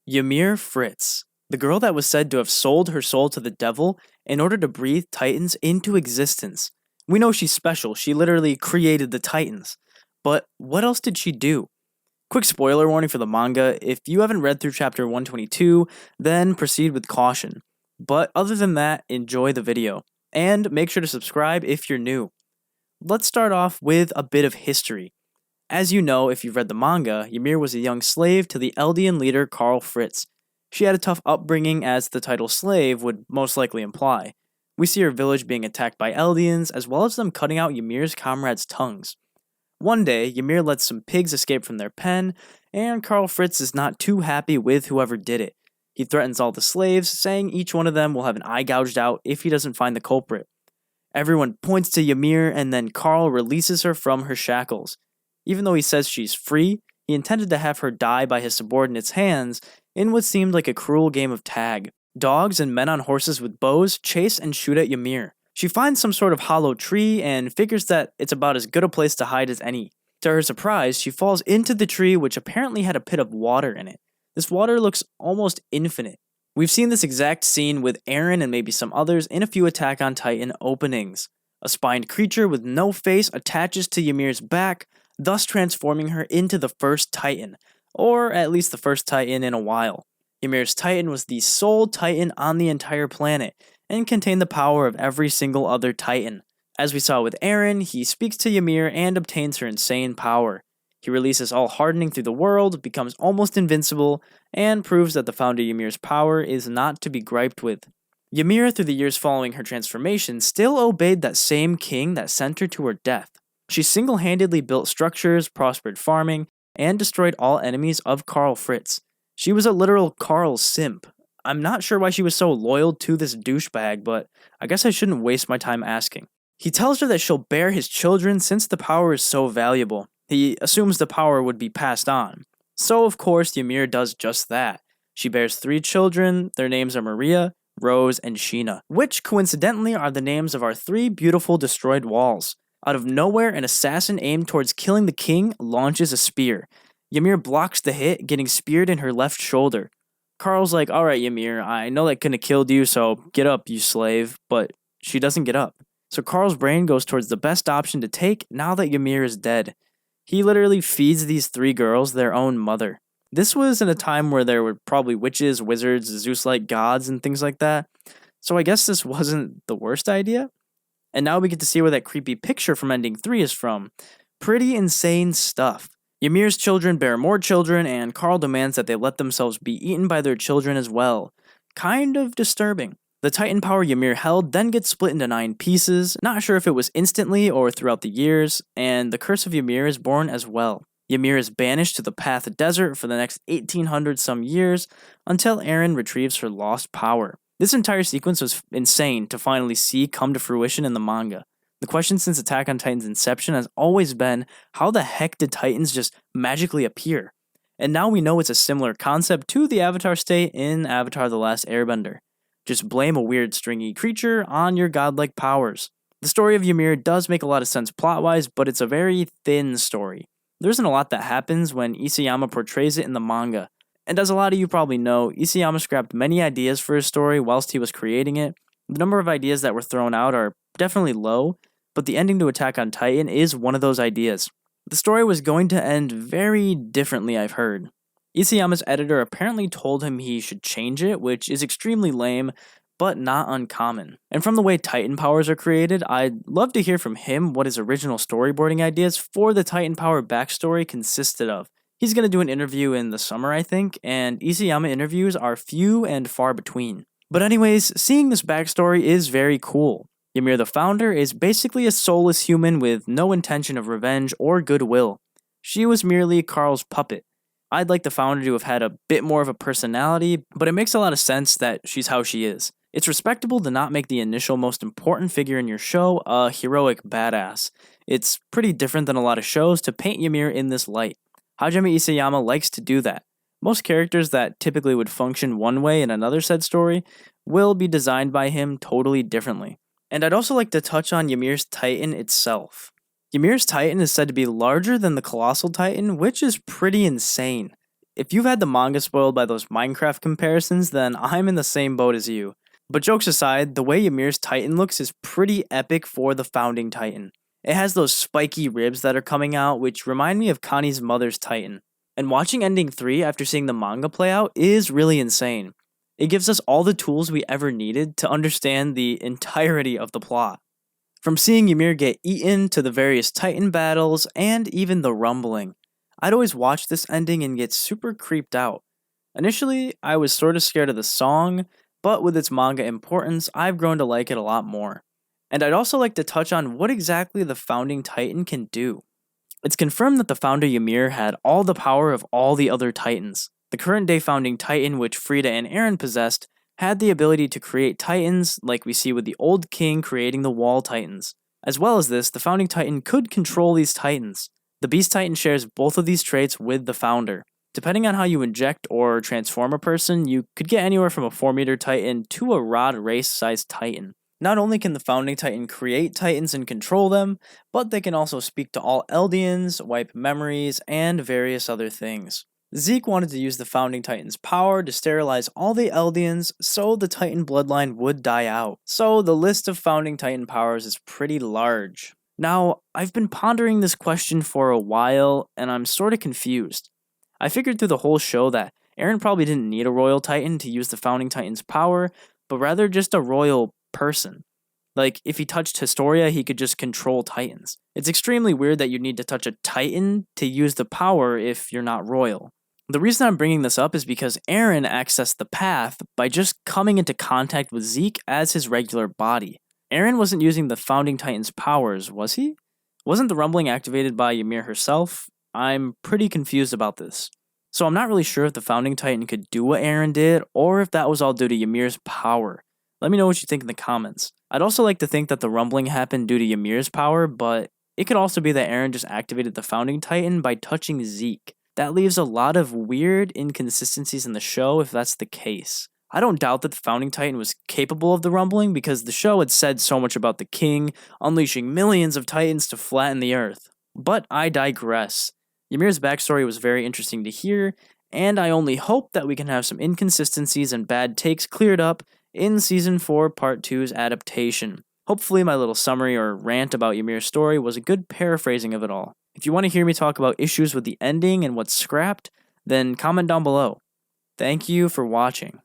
Ymir Fritz, the girl that was said to have sold her soul to the devil in order to breathe Titans into existence. We know she's special, she literally created the Titans. But what else did she do? Quick spoiler warning for the manga: if you haven't read through chapter 122, then proceed with caution. But other than that, enjoy the video. And make sure to subscribe if you're new. Let's start off with a bit of history. As you know, if you've read the manga, Ymir was a young slave to the Eldian leader Karl Fritz. She had a tough upbringing, as the title slave would most likely imply. We see her village being attacked by Eldians, as well as them cutting out Ymir's comrades' tongues. One day, Ymir lets some pigs escape from their pen, and Karl Fritz is not too happy with whoever did it. He threatens all the slaves, saying each one of them will have an eye gouged out if he doesn't find the culprit. Everyone points to Ymir, and then Karl releases her from her shackles. Even though he says she's free, he intended to have her die by his subordinates' hands in what seemed like a cruel game of tag. Dogs and men on horses with bows chase and shoot at Ymir. She finds some sort of hollow tree and figures that it's about as good a place to hide as any. To her surprise, she falls into the tree, which apparently had a pit of water in it. This water looks almost infinite. We've seen this exact scene with Eren and maybe some others in a few Attack on Titan openings. A spined creature with no face attaches to Ymir's back, thus transforming her into the first Titan, or at least the first Titan in a while. Ymir's Titan was the sole Titan on the entire planet, and contained the power of every single other Titan. As we saw with Eren, he speaks to Ymir and obtains her insane power. He releases all hardening through the world, becomes almost invincible, and proves that the founder Ymir's power is not to be griped with. Ymir, through the years following her transformation, still obeyed that same king that sent her to her death. She single-handedly built structures, prospered farming, and destroyed all enemies of Karl Fritz. She was a literal Karl simp. I'm not sure why she was so loyal to this douchebag, but I guess I shouldn't waste my time asking. He tells her that she'll bear his children since the power is so valuable. He assumes the power would be passed on. So, of course, Ymir does just that. She bears 3 children. Their names are Maria, Rose, and Sheena, which coincidentally are the names of our 3 beautiful destroyed walls. Out of nowhere, an assassin aimed towards killing the king launches a spear. Ymir blocks the hit, getting speared in her left shoulder. Karl's like, "Alright, Ymir, I know that couldn't have killed you, so get up, you slave," but she doesn't get up. So Karl's brain goes towards the best option to take now that Ymir is dead. He literally feeds these 3 girls their own mother. This was in a time where there were probably witches, wizards, Zeus-like gods, and things like that, so I guess this wasn't the worst idea. And now we get to see where that creepy picture from ending 3 is from. Pretty insane stuff. Ymir's children bear more children, and Karl demands that they let themselves be eaten by their children as well. Kind of disturbing. The Titan power Ymir held then gets split into 9 pieces, not sure if it was instantly or throughout the years, and the curse of Ymir is born as well. Ymir is banished to the Path Desert for the next 1800 some years until Eren retrieves her lost power. This entire sequence was insane to finally see come to fruition in the manga. The question since Attack on Titan's inception has always been, how the heck did Titans just magically appear? And now we know it's a similar concept to the Avatar state in Avatar: The Last Airbender. Just blame a weird stringy creature on your godlike powers. The story of Ymir does make a lot of sense plot-wise, but it's a very thin story. There isn't a lot that happens when Isayama portrays it in the manga. And as a lot of you probably know, Isayama scrapped many ideas for his story whilst he was creating it. The number of ideas that were thrown out are definitely low, but the ending to Attack on Titan is one of those ideas. The story was going to end very differently, I've heard. Isayama's editor apparently told him he should change it, which is extremely lame, but not uncommon. And from the way Titan powers are created, I'd love to hear from him what his original storyboarding ideas for the Titan power backstory consisted of. He's going to do an interview in the summer, I think, and Isayama interviews are few and far between. But anyways, seeing this backstory is very cool. Ymir the founder is basically a soulless human with no intention of revenge or goodwill. She was merely Karl's puppet. I'd like the founder to have had a bit more of a personality, but it makes a lot of sense that she's how she is. It's respectable to not make the initial most important figure in your show a heroic badass. It's pretty different than a lot of shows to paint Ymir in this light. Hajime Isayama likes to do that. Most characters that typically would function one way in another said story will be designed by him totally differently. And I'd also like to touch on Ymir's Titan itself. Ymir's Titan is said to be larger than the Colossal Titan, which is pretty insane. if you've had the manga spoiled by those Minecraft comparisons, then I'm in the same boat as you. But jokes aside, the way Ymir's Titan looks is pretty epic for the founding Titan. It has those spiky ribs that are coming out, which remind me of Connie's mother's Titan. And watching Ending 3 after seeing the manga play out is really insane. It gives us all the tools we ever needed to understand the entirety of the plot. From seeing Ymir get eaten to the various Titan battles and even the rumbling. I'd always watch this ending and get super creeped out. Initially, I was sort of scared of the song, but with its manga importance, I've grown to like it a lot more. And I'd also like to touch on what exactly the founding Titan can do. It's confirmed that the founder Ymir had all the power of all the other Titans. The current day founding Titan, which Frida and Eren possessed, had the ability to create Titans, like we see with the old king creating the Wall Titans. As well as this, the founding Titan could control these Titans. The Beast Titan shares both of these traits with the founder. Depending on how you inject or transform a person, you could get anywhere from a 4-meter Titan to a rod race-sized Titan. Not only can the founding Titan create Titans and control them, but they can also speak to all Eldians, wipe memories, and various other things. Zeke wanted to use the founding Titan's power to sterilize all the Eldians so the Titan bloodline would die out. So the list of founding Titan powers is pretty large. Now, I've been pondering this question for a while, and I'm sort of confused. I figured through the whole show that Eren probably didn't need a royal Titan to use the founding Titan's power, but rather just a royal person. Like, if he touched Historia, he could just control Titans. It's extremely weird that you need to touch a Titan to use the power if you're not royal. The reason I'm bringing this up is because Eren accessed the path by just coming into contact with Zeke as his regular body. Eren wasn't using the founding Titan's powers, was he? Wasn't the rumbling activated by Ymir herself? I'm pretty confused about this. So I'm not really sure if the founding Titan could do what Eren did, or if that was all due to Ymir's power. Let me know what you think in the comments. I'd also like to think that the rumbling happened due to Ymir's power, but it could also be that Eren just activated the founding Titan by touching Zeke. That leaves a lot of weird inconsistencies in the show if that's the case. I don't doubt that the founding Titan was capable of the rumbling because the show had said so much about the king unleashing millions of Titans to flatten the earth. But I digress. Ymir's backstory was very interesting to hear, and I only hope that we can have some inconsistencies and bad takes cleared up in Season 4 Part 2's adaptation. Hopefully my little summary or rant about Ymir's story was a good paraphrasing of it all. If you want to hear me talk about issues with the ending and what's scrapped, then comment down below. Thank you for watching.